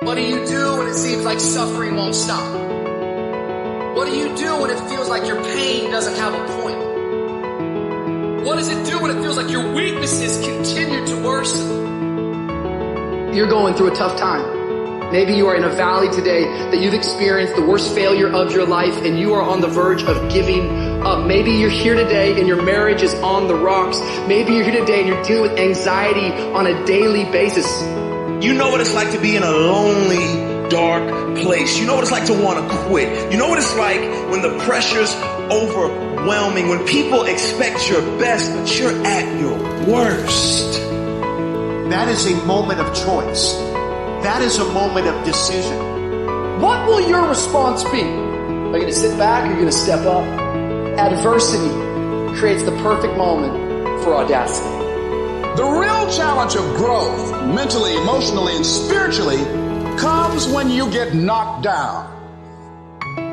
What do you do when it seems like suffering won't stop? What do you do when it feels like your pain doesn't have a point? What does it do when it feels like your weaknesses continue to worsen? You're going through a tough time. Maybe you are in a valley today that you've experienced the worst failure of your life and you are on the verge of giving up. Maybe you're here today and your marriage is on the rocks. Maybe you're here today and you're dealing with anxiety on a daily basis. You know what it's like to be in a lonely, dark place. You know what it's like to want to quit. You know what it's like when the pressure's overwhelming, when people expect your best, but you're at your worst. That is a moment of choice. That is a moment of decision. What will your response be? Are you going to sit back or are you going to step up? Adversity creates the perfect moment for audacity. The real challenge of growth, mentally, emotionally, and spiritually, comes when you get knocked down.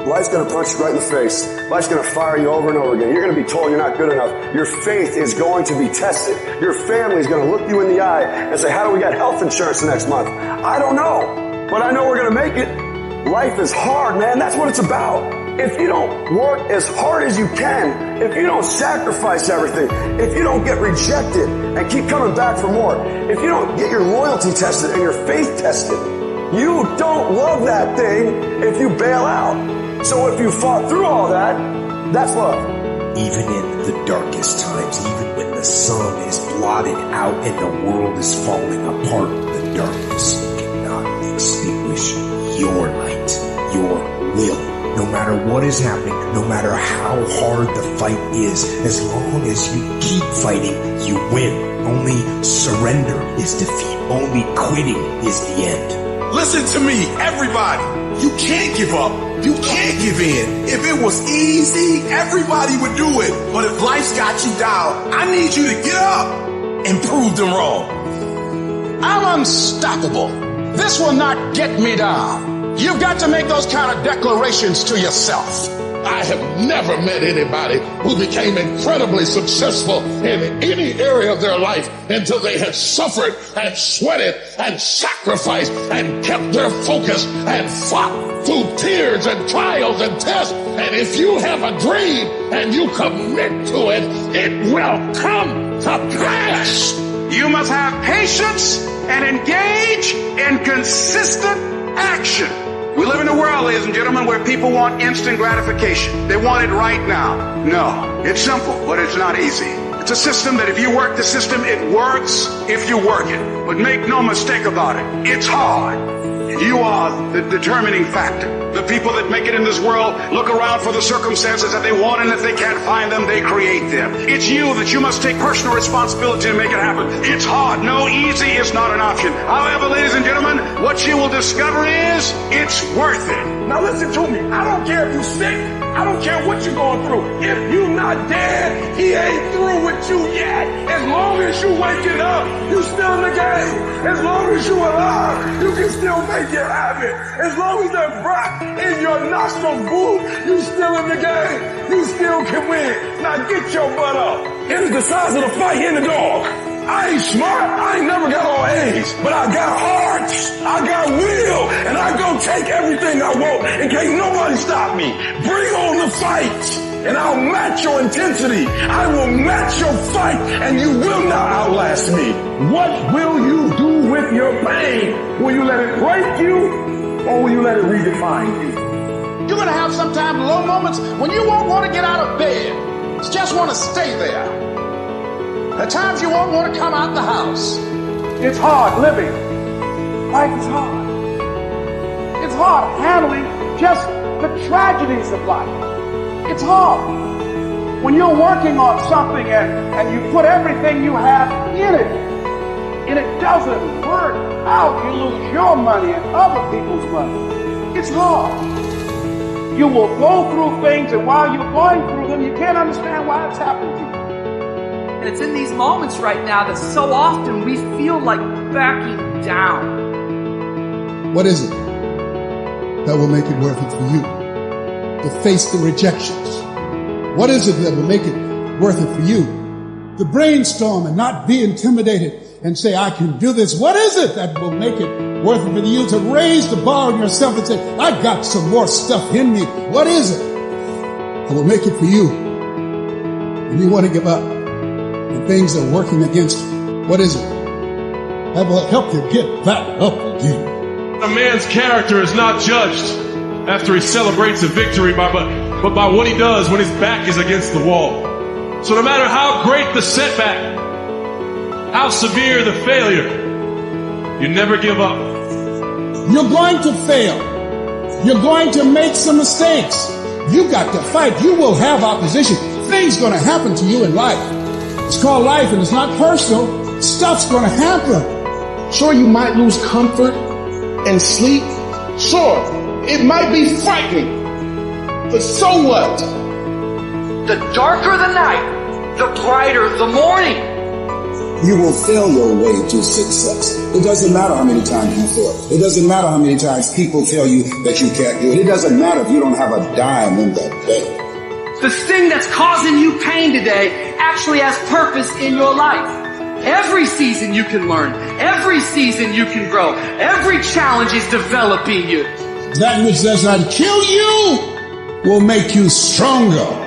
Life's going to punch you right in the face. Life's going to fire you over and over again. You're going to be told you're not good enough. Your faith is going to be tested. Your family's going to look you in the eye and say, how do we get health insurance the next month? I don't know, but I know we're going to make it. Life is hard, man. That's what it's about. If you don't work as hard as you can, if you don't sacrifice everything, if you don't get rejected and keep coming back for more, if you don't get your loyalty tested and your faith tested, you don't love that thing if you bail out. So if you fought through all that, that's love. Even in the darkest times, even when the sun is blotted out and the world is falling apart, the darkness cannot extinguish your light, your will. No matter what is happening, no matter how hard the fight is, as long as you keep fighting, you win. Only surrender is defeat. Only quitting is the end. Listen to me, everybody. You can't give up. You can't give in. If it was easy, everybody would do it. But if life's got you down, I need you to get up and prove them wrong. I'm unstoppable. This will not get me down. You've got to make those kind of declarations to yourself. I have never met anybody who became incredibly successful in any area of their life until they had suffered and sweated and sacrificed and kept their focus and fought through tears and trials and tests. And if you have a dream and you commit to it, it will come to pass. You must have patience and engage in consistent action. We live in a world, ladies and gentlemen, where people want instant gratification. They want it right now. No, it's simple, but it's not easy. It's a system that if you work the system, it works if you work it. But make no mistake about it, it's hard. You are the determining factor. The people that make it in this world look around for the circumstances that they want, and if they can't find them, they create them. It's you that you must take personal responsibility to make it happen. It's hard. No, easy is not an option. However, ladies and gentlemen, what you will discover is it's worth it. Now listen to me. I don't care if you're sick. I don't care what you're going through. If you're not dead, he ain't through with you yet. As long as you waking up, you still in the game. As long as you alive, you can still make it happen. As long as that breath in your nostrils, boo, you still in the game. You still can win. Now get your butt up. It is the size of the fight in the dog. I ain't smart. I ain't never got all A's, but I got heart. I got will, and I go take everything I want, and can't nobody stop me. Bring on the fight, and I'll match your intensity. I will match your fight, and you will not outlast me. What will you do with your pain? Will you let it break you, or will you let it redefine you? You're going to have sometimes low moments when you won't want to get out of bed. You just want to stay there. At times you won't want to come out the house. It's hard living. Life is hard. It's hard handling just the tragedies of life. It's hard. When you're working on something and you put everything you have in it, and it doesn't work out, you lose your money and other people's money. It's hard. You will go through things, and while you're going through them, you can't understand why it's happened to you. And it's in these moments right now that so often we feel like backing down. What is it that will make it worth it for you to face the rejections? What is it that will make it worth it for you to brainstorm and not be intimidated and say, I can do this. What is it that will make it worth it for you to raise the bar on yourself and say, I got some more stuff in me? What is it that will make it for you when you want to give up and things are working against you? What is it that will help you get back up again? A man's character is not judged after he celebrates a victory, but by what he does when his back is against the wall. So no matter how great the setback, how severe the failure, you never give up. You're going to fail. You're going to make some mistakes. You got to fight. You will have opposition. Things going to happen to you in life. It's called life and it's not personal. Stuff's going to happen. Sure, you might lose comfort and sleep. Sure, it might be frightening. But so what? The darker the night, the brighter the morning. You will fail your way to success. It doesn't matter how many times you fail. It doesn't matter how many times people tell you that you can't do it. It doesn't matter if you don't have a dime in that bank. The thing that's causing you pain today actually has purpose in your life. Every season you can learn. Every season you can grow. Every challenge is developing you. That which does not kill you will make you stronger.